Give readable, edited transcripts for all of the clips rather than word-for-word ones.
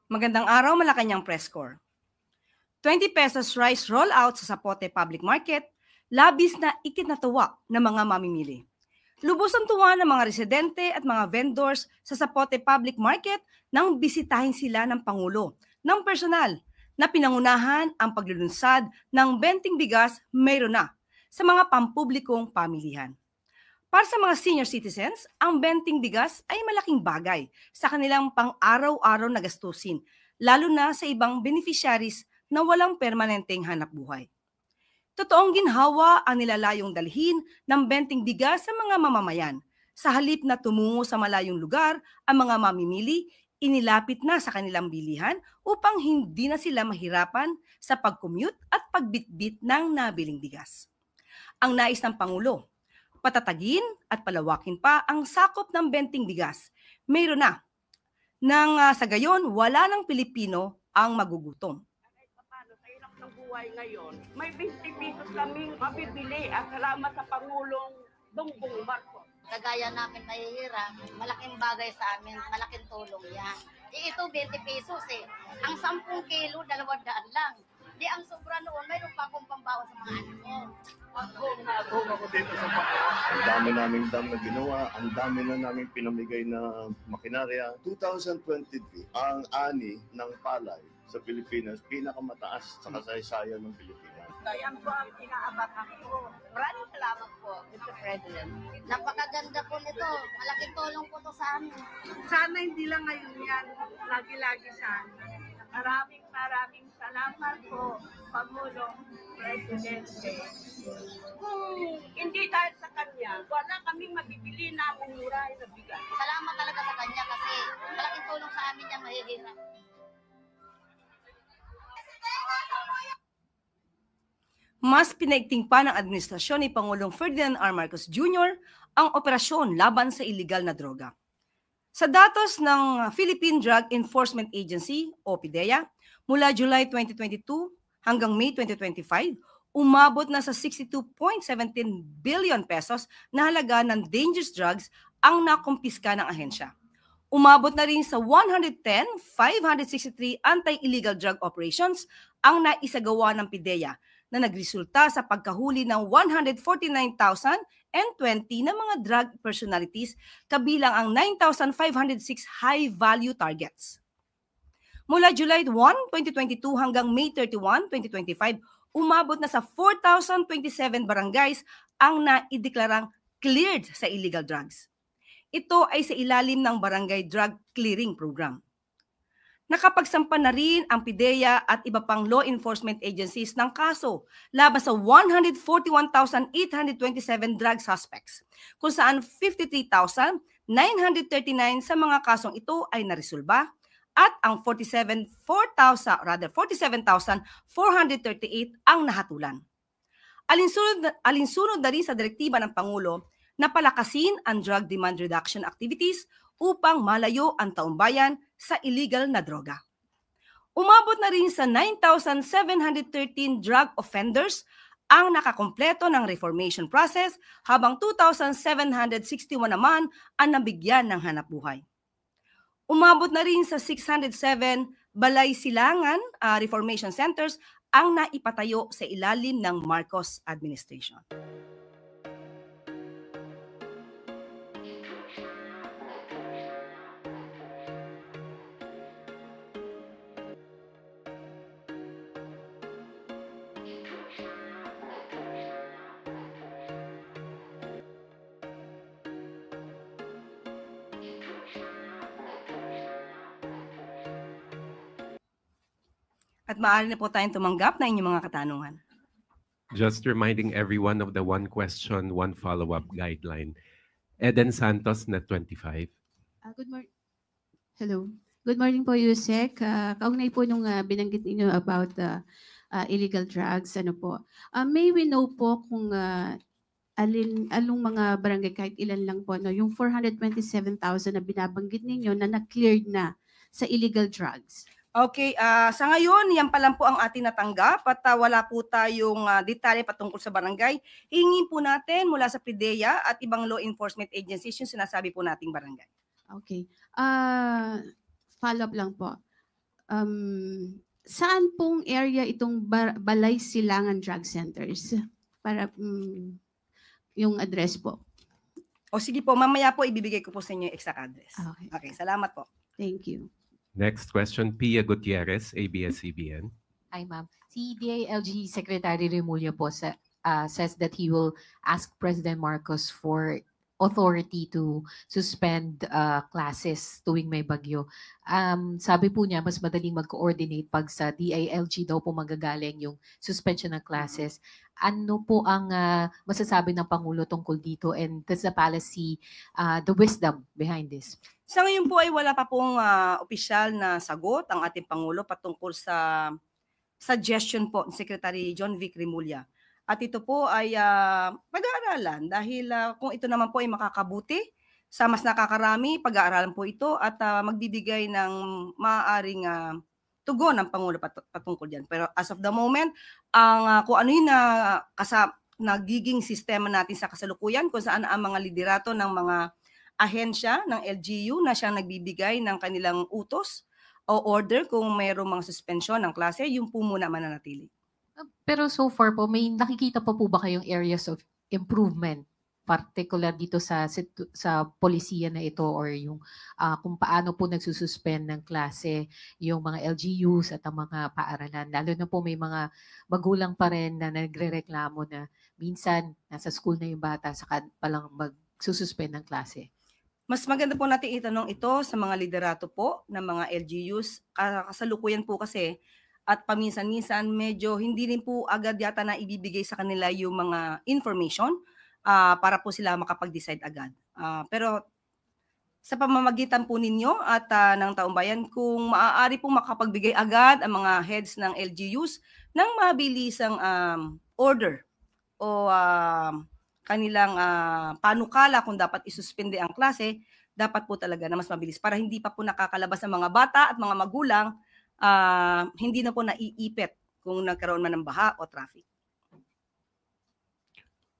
Magandang araw, Malacanang Press Corps. 20 pesos rice rollout sa Zapote Public Market, labis na ikinatuwa ng mga mamimili. Lubos ang tuwa ng mga residente at mga vendors sa Zapote Public Market nang bisitahin sila ng Pangulo ng personal na pinangunahan ang paglulunsad ng benting bigas mayroon na sa mga pampublikong pamilihan. Para sa mga senior citizens, ang benting bigas ay malaking bagay sa kanilang pang-araw-araw na gastusin, lalo na sa ibang beneficiaries na walang permanenteng hanapbuhay. Totoong ginhawa ang nilalayong dalhin ng benting bigas sa mga mamamayan. Sa halip na tumungo sa malayong lugar, ang mga mamimili, inilapit na sa kanilang bilihan upang hindi na sila mahirapan sa pag-commute at pagbitbit ng nabiling bigas. Ang nais ng Pangulo, patatagin at palawakin pa ang sakop ng benting bigas. Mayroon na. Nang sa gayon, wala ng Pilipino ang magugutom. Sa hirap ng buhay ngayon, may 20 pesos kaming mabibili at salamat sa Pangulong Bongbong Marcos. Kagaya namin mahihirap, malaking bagay sa amin, malaking tulong yan. Ito 20 pesos eh. Ang 10 kilo, 200 lang. Di ang sobra noon, mayroon pa akong pambawa sa mga anak ko. Ako dito sa Paco. Ang dami naming dam na ginawa, ang dami na naming pinamigay na makinarya. 2023, ang ani ng palay sa Pilipinas, pinakamataas sa kasaysayan ng Pilipinas. Yan po ang inaabakan ko. Maraming salamat po, Mr. President. Napakaganda po nito. Malaking tulong po to sa amin. Sana hindi lang ngayon yan, lagi-lagi sana. Maraming salamat po, Pangulong Presidente. Kung hindi dahil sa kanya, wala kaming mabibili na mumuray na bigas. Salamat talaga sa kanya kasi malaking tulong sa amin yan mahihirap. Mas pinaigting pa ng administrasyon ni Pangulong Ferdinand R. Marcos Jr. ang operasyon laban sa iligal na droga. Sa datos ng Philippine Drug Enforcement Agency o PDEA, mula July 2022 hanggang May 2025, umabot na sa 62.17 billion pesos na halaga ng dangerous drugs ang nakumpiska ng ahensya. Umabot na rin sa 110,563 anti-illegal drug operations ang naisagawa ng PDEA na nagresulta sa pagkahuli ng 149,020 na mga drug personalities kabilang ang 9,506 high-value targets. Mula July 1, 2022 hanggang May 31, 2025, umabot na sa 4,027 barangays ang naideklarang cleared sa illegal drugs. Ito ay sa ilalim ng Barangay Drug Clearing Program. Nakapagsampa na rin ang PDEA at iba pang law enforcement agencies ng kaso laban sa 141,827 drug suspects, kung saan 53,939 sa mga kasong ito ay naresolba at ang 47,438 ang nahatulan. Alinsunod na rin sa direktiba ng Pangulo na palakasin ang drug demand reduction activities upang malayo ang taumbayan sa illegal na droga. Umabot na rin sa 9,713 drug offenders ang nakakompleto ng reformation process habang 2,761 naman ang nabigyan ng hanapbuhay. Umabot na rin sa 607 balay silangan reformation centers ang naipatayo sa ilalim ng Marcos administration. At maaari na po tayong tumanggap na inyong mga katanungan. Just reminding everyone of the one question, one follow-up guideline. Eden Santos, Net 25. Good morning. Hello. Good morning po, Yusek. Kaugnay po nung binanggit niyo about illegal drugs. Ano po? May we know po kung anong mga barangay, kahit ilan lang po, no? Yung 427,000 na binabanggit ninyo na na-cleared na sa illegal drugs. Okay, sa ngayon, yan pa lang po ang ating natanggap at wala po tayong detalye patungkol sa barangay. Hingin po natin mula sa PDEA at ibang law enforcement agencies yung sinasabi po nating barangay. Okay. Follow up lang po. Saan pong area itong Balay Silangan Drug Centers? Para yung address po. O sige po, mamaya po ibibigay ko po sa inyo yung exact address. Okay. Okay, salamat po. Thank you. Next question, Pia Gutierrez, ABS-CBN. Hi, ma'am. Si DILG Secretary Remulla po says that he will ask President Marcos for authority to suspend classes tuwing may bagyo. Sabi po niya, mas madaling mag-coordinate pag sa DILG daw po magagaling yung suspension ng classes. Ano po ang masasabi ng Pangulo tungkol dito, and does the palace see the wisdom behind this? Sa ngayon po ay wala pa pong opisyal na sagot ang ating Pangulo patungkol sa suggestion po ni Secretary John Vic Remulla. At ito po ay pag-aaralan dahil kung ito naman po ay makakabuti sa mas nakakarami, pag-aaralan po ito at magbibigay ng maaaring tugon ng Pangulo patungkol dyan. Pero as of the moment, kung ano yung nagiging sistema natin sa kasalukuyan, kung saan ang mga liderato ng mga ahensya ng LGU na siyang nagbibigay ng kanilang utos o order kung mayroong mga suspensyon ng klase, yung po muna mananatili. Pero so far po, may nakikita pa po ba kayong areas of improvement, particular dito sa polisiya na ito, or yung kung paano po nagsususpend ng klase yung mga LGUs at ang mga paaralan? Lalo na po may mga magulang pa rin na nagrereklamo na minsan nasa school na yung bata saka palang magsususpend ng klase. Mas maganda po natin itanong ito sa mga liderato po ng mga LGUs. Kasalukuyan po kasi at paminsan-minsan medyo hindi rin po agad yata na ibibigay sa kanila yung mga information para po sila makapag-decide agad. Pero sa pamamagitan po ninyo at ng Taong Bayan, kung maaari pong makapagbigay agad ang mga heads ng LGUs ng mabilisang order o kanilang panukala kung dapat isuspende ang klase, dapat po talaga na mas mabilis para hindi pa po nakakalabas ang mga bata at mga magulang, hindi na po naiipit kung nagkaroon man ng baha o traffic.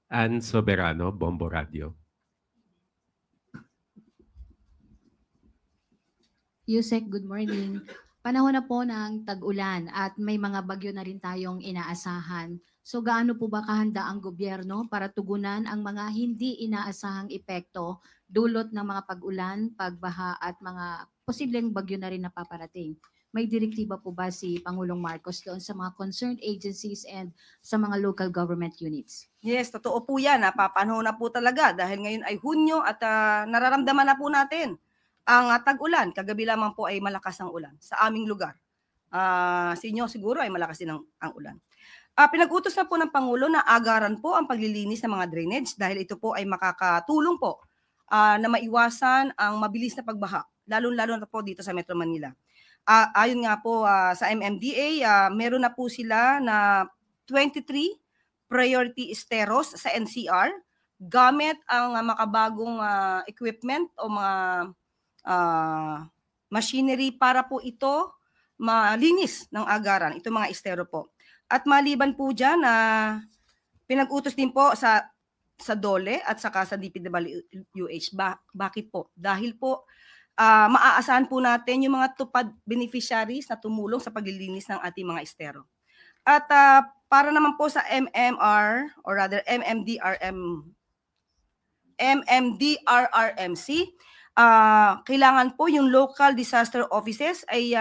Ann Soberano, Bombo Radio. Yusek, good morning. Panahon na po ng tag-ulan at may mga bagyo na rin tayong inaasahan. So gaano po ba kahanda ang gobyerno para tugunan ang mga hindi inaasahang epekto dulot ng mga pag-ulan, pagbaha at mga posibleng bagyo na rin na paparating? May direktiba po ba si Pangulong Marcos doon sa mga concerned agencies and sa mga local government units? Yes, totoo po yan. Napapanahon na po talaga dahil ngayon ay Hunyo at nararamdaman na po natin ang tag-ulan. Kagabi lamang po ay malakas ang ulan sa aming lugar. Sa inyo siguro ay malakas din ang ulan. Pinag-utos na po ng Pangulo na agaran po ang paglilinis ng mga drainage dahil ito po ay makakatulong po na maiwasan ang mabilis na pagbaha, lalo-lalo na po dito sa Metro Manila. Ayon nga po sa MMDA, meron na po sila na 23 priority esteros sa NCR gamit ang makabagong equipment o mga machinery para po ito malinis ng agaran, ito mga estero po. At maliban po dyan, pinag-utos din po sa DOLE at saka sa DPWH. Bakit po? Dahil po maaasahan po natin yung mga tupad beneficiaries na tumulong sa paglilinis ng ating mga estero. At para naman po sa MMR or rather MMDRRMC, kailangan po yung local disaster offices ay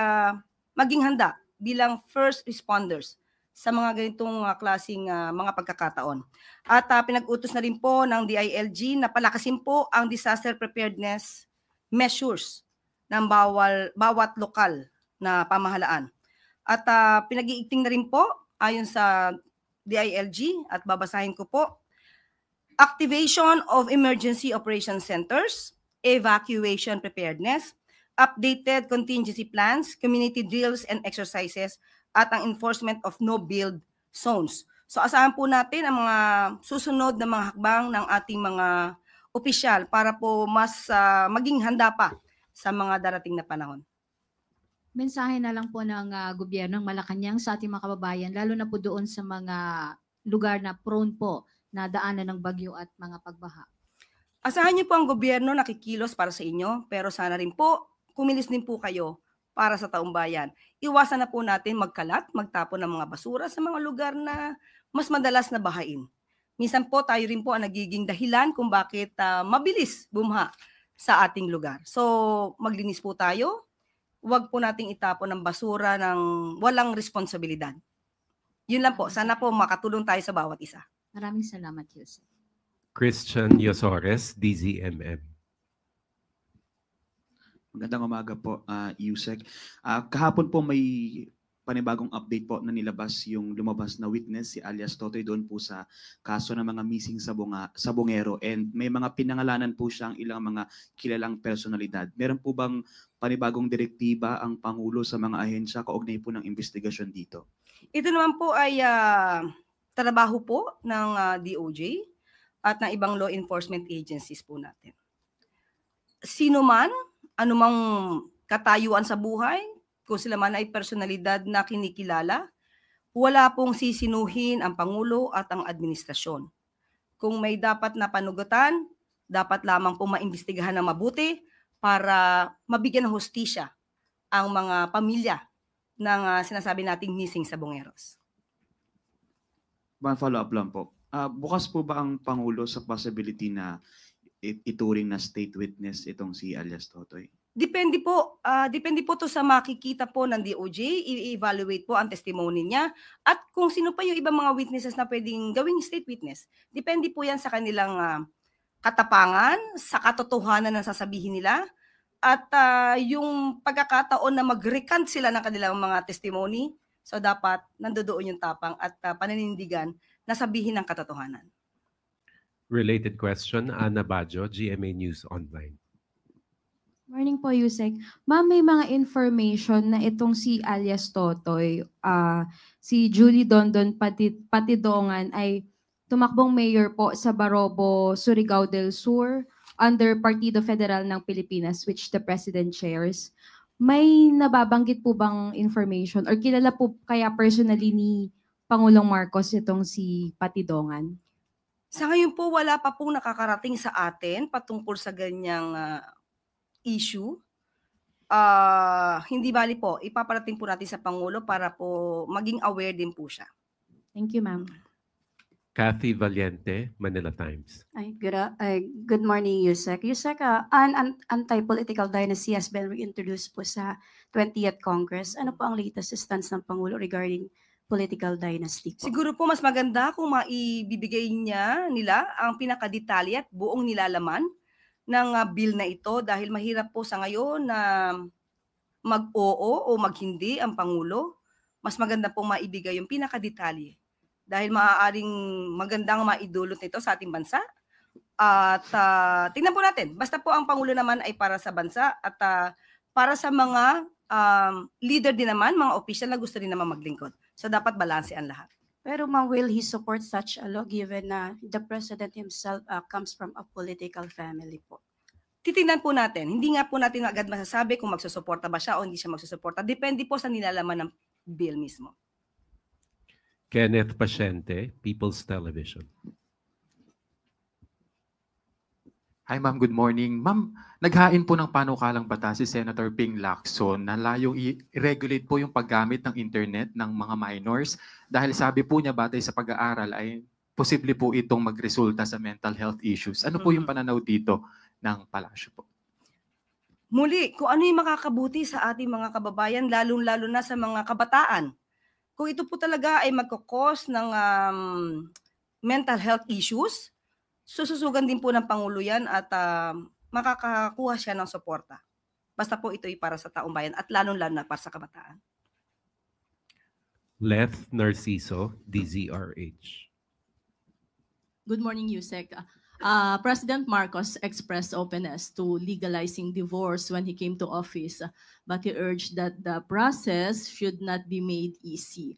maging handa bilang first responders sa mga ganitong klaseng mga pagkakataon. At pinag-utos na rin po ng DILG na palakasin po ang disaster preparedness measures ng bawat lokal na pamahalaan. At pinag-iigting na rin po ayon sa DILG at babasahin ko po, activation of emergency operation centers, evacuation preparedness, updated contingency plans, community drills and exercises, at ang enforcement of no-build zones. So asahan po natin ang mga susunod na mga hakbang ng ating mga opisyal para po mas maging handa pa sa mga darating na panahon. Mensahe na lang po ng gobyerno ng Malacanang sa ating mga kababayan, lalo na po doon sa mga lugar na prone po na daanan ng bagyo at mga pagbaha. Asahan niyo po ang gobyerno nakikilos para sa inyo, pero sana rin po kumilos din po kayo para sa taong bayan. Iwasan na po natin magkalat, magtapon ng mga basura sa mga lugar na mas madalas na bahain. Minsan po tayo rin po ang nagiging dahilan kung bakit mabilis bumha sa ating lugar. So maglinis po tayo, huwag po nating itapon ng basura ng walang responsibilidad. Yun lang po, sana po makatulong tayo sa bawat isa. Maraming salamat, Yusek. Christian Yosores, DZMM. Magandang umaga po, Yusek. Kahapon po may panibagong update po na nilabas yung lumabas na witness si alias Totoy doon po sa kaso ng mga missing sa Bungero, and may mga pinangalanan po siyang ilang mga kilalang personalidad. Meron po bang panibagong direktiba ang Pangulo sa mga ahensya kaugnay po ng investigasyon dito? Ito naman po ay trabaho po ng DOJ at ng ibang law enforcement agencies po natin. Sino man, anumang katayuan sa buhay, kung sila man ay personalidad na kinikilala, wala pong sisinuhin ang Pangulo at ang administrasyon. Kung may dapat na panugutan, dapat lamang pong maimbestigahan ng mabuti para mabigyan ng hustisya ang mga pamilya ng sinasabi nating missing sa Bungeros. One follow-up lang po. Bukas po ba ang Pangulo sa possibility na ituring na state witness itong si alias Totoy? Depende po to sa makikita po ng DOJ, i-evaluate po ang testimony niya at kung sino pa yung ibang mga witnesses na pwedeng gawing state witness. Depende po yan sa kanilang katapangan, sa katotohanan ng sasabihin nila at yung pagkakataon na mag-recant sila ng kanilang mga testimony. So dapat nandoon yung tapang at paninindigan na sabihin ng katotohanan. Related question, Ana Bajo, GMA News Online. Morning po, Yusek. Ma'am, may mga information na itong si alias Totoy, si Julie Dondon Patidongan ay tumakbong mayor po sa Barobo, Surigao del Sur under Partido Federal ng Pilipinas, which the President chairs. May nababanggit po bang information or kilala po kaya personally ni Pangulong Marcos itong si Patidongan? Sa ngayon po, wala pa pong nakakarating sa atin patungkol sa ganyang issue. Hindi bali po, ipaparating po natin sa Pangulo para po maging aware din po siya. Thank you, ma'am. Kathy Valiente, Manila Times. Good morning, Yusek. Yusek, an anti-political dynasty has been reintroduced po sa 20th Congress. Ano po ang latest stance ng Pangulo regarding political dynasty po? Siguro po mas maganda kung maibibigay nila ang pinakadetalye at buong nilalaman ng bill na ito dahil mahirap po sa ngayon na mag-oo o mag-hindi ang Pangulo. Mas maganda pong maibigay yung pinakadetalye dahil maaaring magandang maidulot nito sa ating bansa. At tingnan po natin, basta po ang Pangulo naman ay para sa bansa at para sa mga leader din naman, mga official na gusto rin naman maglingkod. So dapat balanse ang lahat. Pero ma'am, will he support such a law given na the President himself comes from a political family po? Titingnan po natin. Hindi nga po natin agad masasabi kung magsusuporta ba siya o hindi siya magsusuporta. Depende po sa nilalaman ng bill mismo. Kenneth Pasyente, People's Television. Hi ma'am, good morning. Ma'am, naghain po ng panukalang batas si Senator Ping Lacson na layong i-regulate po yung paggamit ng internet ng mga minors dahil sabi po niya batay sa pag-aaral ay posible po itong magresulta sa mental health issues. Ano po yung pananaw dito ng palasyo po? Muli, kung ano yung makakabuti sa ating mga kababayan, lalong-lalo na sa mga kabataan. Kung ito po talaga ay magkakos ng mental health issues, sususugan din po ng Pangulo yan at makakakuha siya ng suporta. Basta po ito ay para sa taong bayan at lalong-lalo na para sa kabataan. Leth Narciso, DZRH. Good morning, Yusek. President Marcos expressed openness to legalizing divorce when he came to office, but he urged that the process should not be made easy.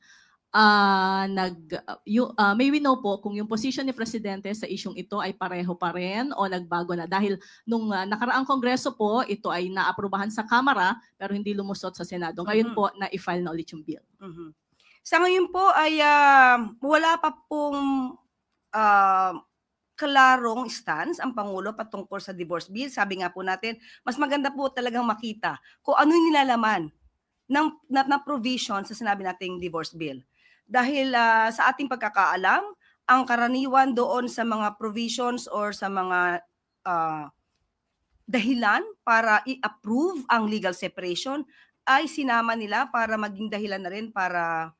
May we know po kung yung position ni Presidente sa isyong ito ay pareho pa rin o nagbago na? Dahil nung nakaraang Kongreso po, ito ay naaprubahan sa Kamara pero hindi lumusot sa Senado. Ngayon po, na-file na ulit yung bill. Sa ngayon po ay wala pa pong klarong stance ang Pangulo patungkol sa divorce bill. Sabi nga po natin, mas maganda po talagang makita kung ano yung nilalaman na provision sa sinabi nating divorce bill. Dahil sa ating pagkakaalam, ang karaniwan doon sa mga provisions or sa mga dahilan para i-approve ang legal separation ay sinama nila para maging dahilan na rin para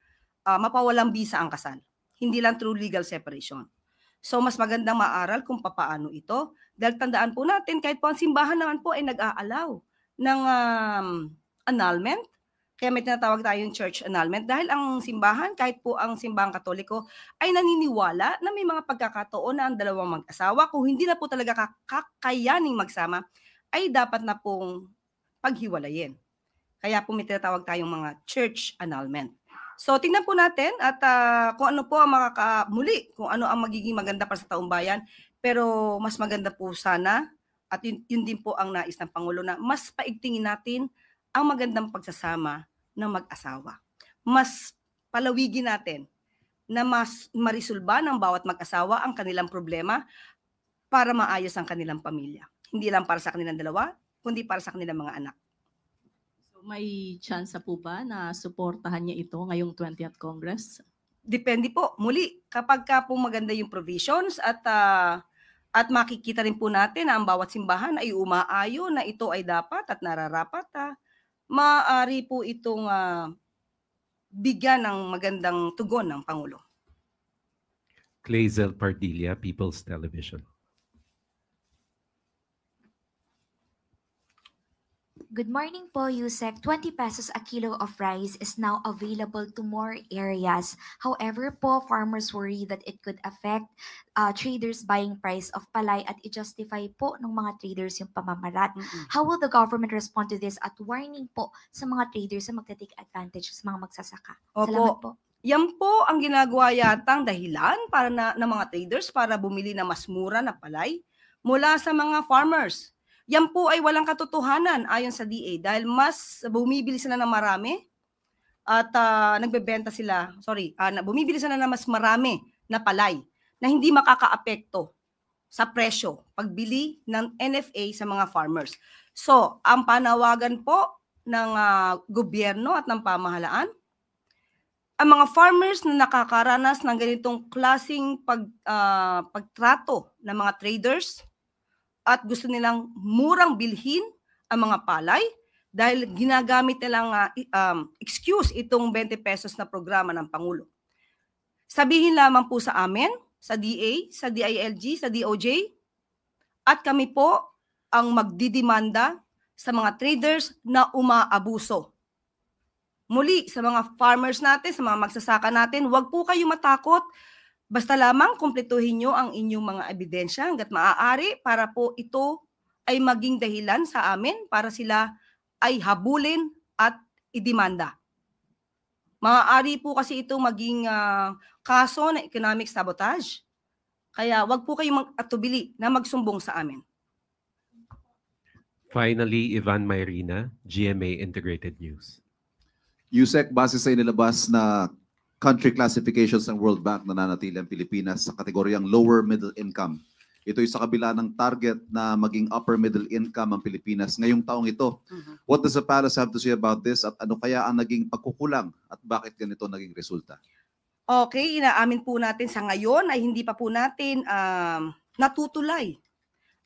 mapawalang bisa ang kasal. Hindi lang through legal separation. So mas magandang maaral kung papaano ito. Dahil tandaan po natin, kahit po ang simbahan naman po ay nag-aalaw ng annulment. Kaya may tinatawag tayong church annulment. Dahil ang simbahan, kahit po ang simbahang Katoliko, ay naniniwala na may mga pagkakataon na ang dalawang mag-asawa, kung hindi na po talaga kakayaning magsama, ay dapat na pong paghiwalayin. Kaya po may tinatawag tayong mga church annulment. So tingnan po natin at kung ano po ang muli, kung ano ang magiging maganda para sa taong bayan. Pero mas maganda po sana, at yun din po ang nais ng Pangulo, na mas paigtingin natin ang magandang pagsasama ng mag-asawa. Mas palawigin natin na mas marisolba ng bawat mag-asawa ang kanilang problema para maayos ang kanilang pamilya. Hindi lang para sa kanilang dalawa, kundi para sa kanilang mga anak. May chance po ba na suportahan niya ito ngayong 20th Congress? Depende po. Muli, kapag po maganda yung provisions at makikita rin po natin na ang bawat simbahan ay umaayo na ito ay dapat at nararapat, maaari po itong bigyan ng magandang tugon ng Pangulo. Clazel Pardilla, People's Television. Good morning po, Yusek. 20 pesos a kilo of rice is now available to more areas. However po, farmers worry that it could affect traders buying price of palay at i-justify po ng mga traders yung pamamarat. How will the government respond to this at warning po sa mga traders na magta-take advantage sa mga magsasaka? Salamat po. Yan po ang ginagawa yatang dahilan para ng mga traders para bumili na mas mura na palay mula sa mga farmers. Yan po ay walang katotohanan ayon sa DA dahil mas bumibili sila ng marami at bumibili sila ng mas marami na palay na hindi makakaapekto sa presyo pagbili ng NFA sa mga farmers. So, ang panawagan po ng gobyerno at ng pamahalaan, ang mga farmers na nakakaranas ng ganitong klaseng pagtrato ng mga traders at gusto nilang murang bilhin ang mga palay dahil ginagamit nilang excuse itong 20 pesos na programa ng Pangulo. Sabihin lamang po sa amin, sa DA, sa DILG, sa DOJ, at kami po ang magdidemanda sa mga traders na umaabuso. Muli, sa mga farmers natin, sa mga magsasaka natin, huwag po kayo matakot. Basta lamang kumpletuhin nyo ang inyong mga ebidensya hanggat maaari para po ito ay maging dahilan sa amin para sila ay habulin at idemanda. Maaari po kasi ito maging kaso na economic sabotage. Kaya wag po kayong mag-atubili na magsumbong sa amin. Finally, Ivan Mayrina, GMA Integrated News. Yusek, base sa inilabas na country classifications ng World Bank, nananatili ang Pilipinas sa kategoryang lower middle income. Ito'y sa kabila ng target na maging upper middle income ang Pilipinas ngayong taong ito. What does the palace have to say about this at ano kaya ang naging pagkukulang at bakit ganito naging resulta? Okay, inaamin po natin sa ngayon ay hindi pa po natin natutulay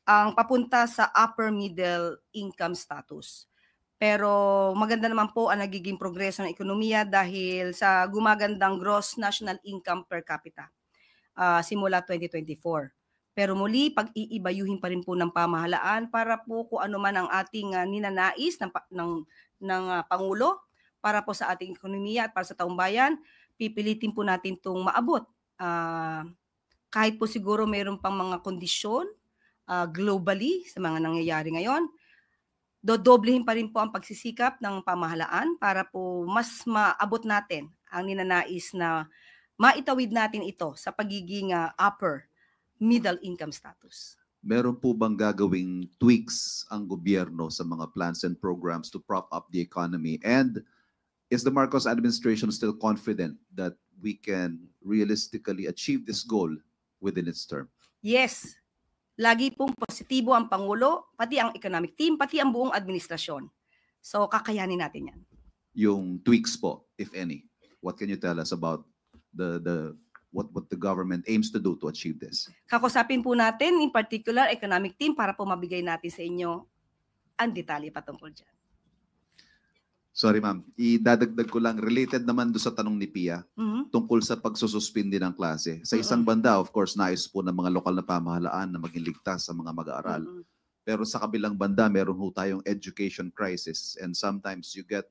ang papunta sa upper middle income status. Pero maganda naman po ang nagiging progreso ng ekonomiya dahil sa gumagandang gross national income per capita simula 2024. Pero muli, pag-iibayuhin pa rin po ng pamahalaan para po kung ano man ang ating ninanais ng Pangulo para po sa ating ekonomiya at para sa taong bayan, pipilitin po natin itong maabot. Kahit po siguro mayroon pang mga kondisyon globally sa mga nangyayari ngayon, dodoblehin pa rin po ang pagsisikap ng pamahalaan para po mas maabot natin ang ninanais na maitawid natin ito sa pagiging upper middle income status. Meron po bang gagawing tweaks ang gobyerno sa mga plans and programs to prop up the economy? And is the Marcos administration still confident that we can realistically achieve this goal within its term? Yes. Lagi pong positibo ang Pangulo, pati ang economic team, pati ang buong administrasyon. So, kakayanin natin yan. yung tweaks po, if any? What can you tell us about what the government aims to do to achieve this? Kakusapin po natin, in particular, economic team para po mabigay natin sa inyo ang detalye patungkol dyan. Sorry ma'am, idadagdag ko lang, related naman do sa tanong ni Pia, tungkol sa pagsususpindi ng klase. Sa isang banda, of course, nais po ng mga lokal na pamahalaan na maging ligtas sa mga mag-aaral. Pero sa kabilang banda, meron ho tayong education crisis, and sometimes you get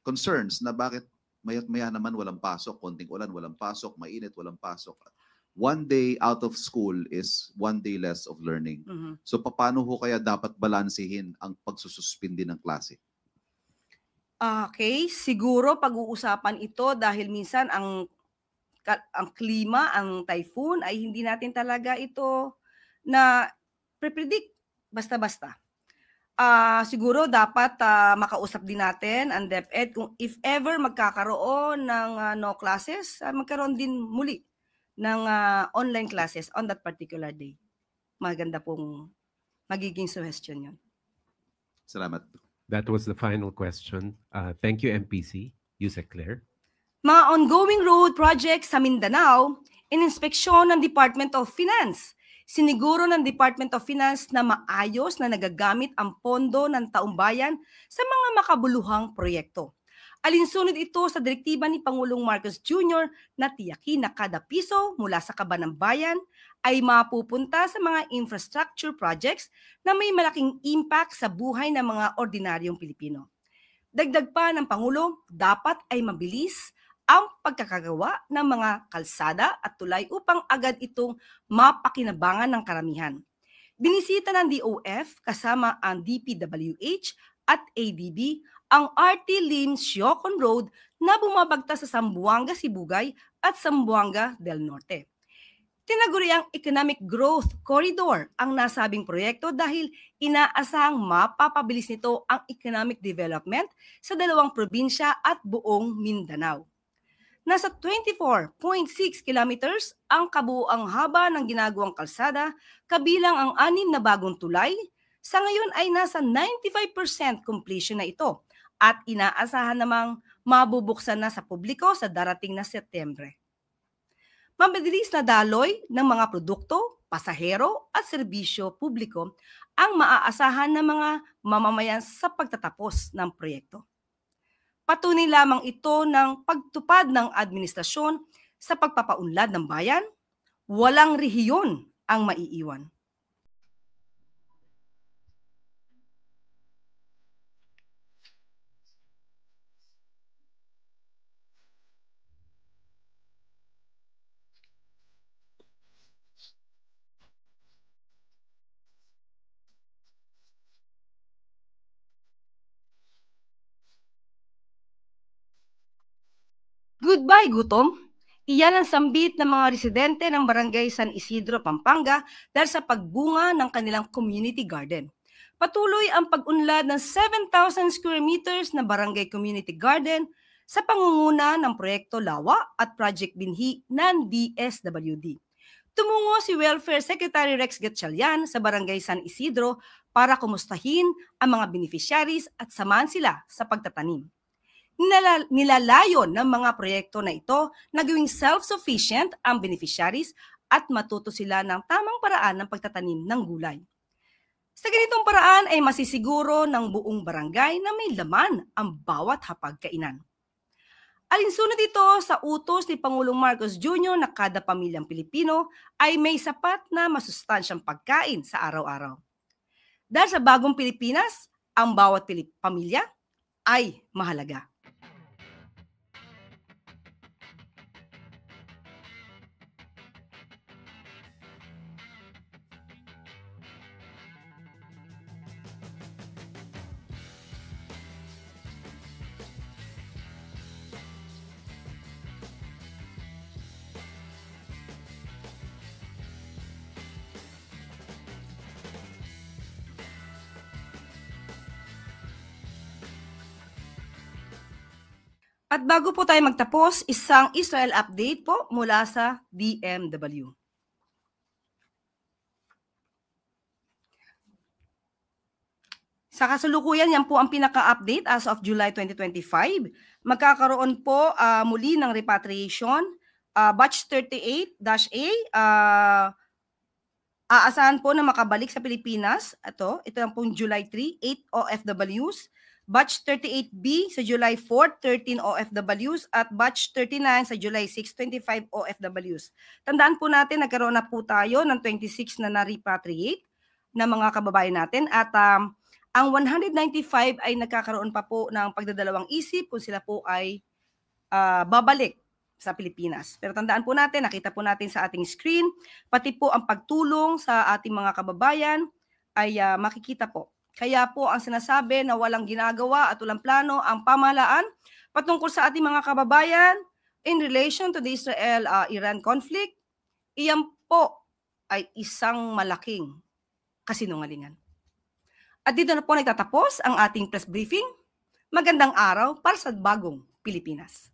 concerns na bakit maya't maya naman walang pasok, konting ulan, walang pasok, mainit, walang pasok. One day out of school is one day less of learning. So paano ho kaya dapat balansehin ang pagsususpindi ng klase? Okay, siguro pag-uusapan ito dahil minsan ang klima, ang typhoon ay hindi natin talaga ito na pre-predict basta-basta. Siguro dapat makausap din natin ang DepEd kung if ever magkakaroon ng no classes, magkaroon din muli ng online classes on that particular day. Maganda pong magiging suggestion yun. Salamat. That was the final question. Thank you, MPC. Yusek Claire. Mga ongoing road projects sa Mindanao, ininspeksyon ng Department of Finance. Siniguro ng Department of Finance na maayos na nagagamit ang pondo ng taumbayan sa mga makabuluhang proyekto. Alinsunod ito sa direktiba ni Pangulong Marcos Jr. na tiyakin na kada piso mula sa kaban ng bayan ay mapupunta sa mga infrastructure projects na may malaking impact sa buhay ng mga ordinaryong Pilipino. Dagdag pa ng Pangulo, dapat ay mabilis ang pagkakagawa ng mga kalsada at tulay upang agad itong mapakinabangan ng karamihan. Binisita ng DOF kasama ang DPWH at ADB ang RT Lim-Siocon Road na bumabagta sa Zamboanga, Sibugay at Zamboanga del Norte. Tinaguriang Economic Growth Corridor ang nasabing proyekto dahil inaasahang mapapabilis nito ang economic development sa dalawang probinsya at buong Mindanao. Nasa 24.6 kilometers ang kabuuang haba ng ginagawang kalsada, kabilang ang 6 na bagong tulay. Sa ngayon ay nasa 95% completion na ito at inaasahan namang mabubuksan na sa publiko sa darating na Setyembre. Mabilis na daloy ng mga produkto, pasahero at serbisyo publiko ang maaasahan ng mga mamamayan sa pagtatapos ng proyekto. Patunay lamang ito ng pagtupad ng administrasyon sa pagpapaunlad ng bayan, walang rehiyon ang maiiwan. Goodbye, gutom! Iyan ang sambit ng mga residente ng Barangay San Isidro, Pampanga dahil sa pagbunga ng kanilang community garden. Patuloy ang pag-unlad ng 7,000 square meters na barangay community garden sa pangunguna ng Proyekto Lawa at Project Binhi ng DSWD. Tumungo si Welfare Secretary Rex Gatchalian sa Barangay San Isidro para kumustahin ang mga beneficiaries at samahan sila sa pagtatanim. Nilalayon ng mga proyekto na ito na gawing self-sufficient ang beneficiaries at matuto sila ng tamang paraan ng pagtatanim ng gulay. Sa ganitong paraan ay masisiguro ng buong barangay na may laman ang bawat hapagkainan. Alinsunod ito sa utos ni Pangulong Marcos Jr. na kada pamilyang Pilipino ay may sapat na masustansyang pagkain sa araw-araw. Dahil sa bagong Pilipinas, ang bawat pamilya ay mahalaga. At bago po tayo magtapos, isang Israel update po mula sa DMW. Sa kasalukuyan, yan po ang pinaka-update as of July 2025. Magkakaroon po muli ng repatriation. Batch 38-A, aasahan po na makabalik sa Pilipinas. Ito lang pong July 3, 8 OFWs. Batch 38B sa July 4, 13 OFWs. At Batch 39 sa July 6, 25 OFWs. Tandaan po natin, nagkaroon na po tayo ng 26 na na-repatriate na mga kababayan natin. At ang 195 ay nagkakaroon pa po ng pagdadalawang isip kung sila po ay babalik sa Pilipinas. Pero tandaan po natin, nakita po natin sa ating screen, pati po ang pagtulong sa ating mga kababayan ay makikita po. Kaya po ang sinasabi na walang ginagawa at walang plano ang pamahalaan patungkol sa ating mga kababayan in relation to the Israel-Iran conflict, iyan po ay isang malaking kasinungalingan. At dito na po nagtatapos ang ating press briefing. Magandang araw para sa bagong Pilipinas.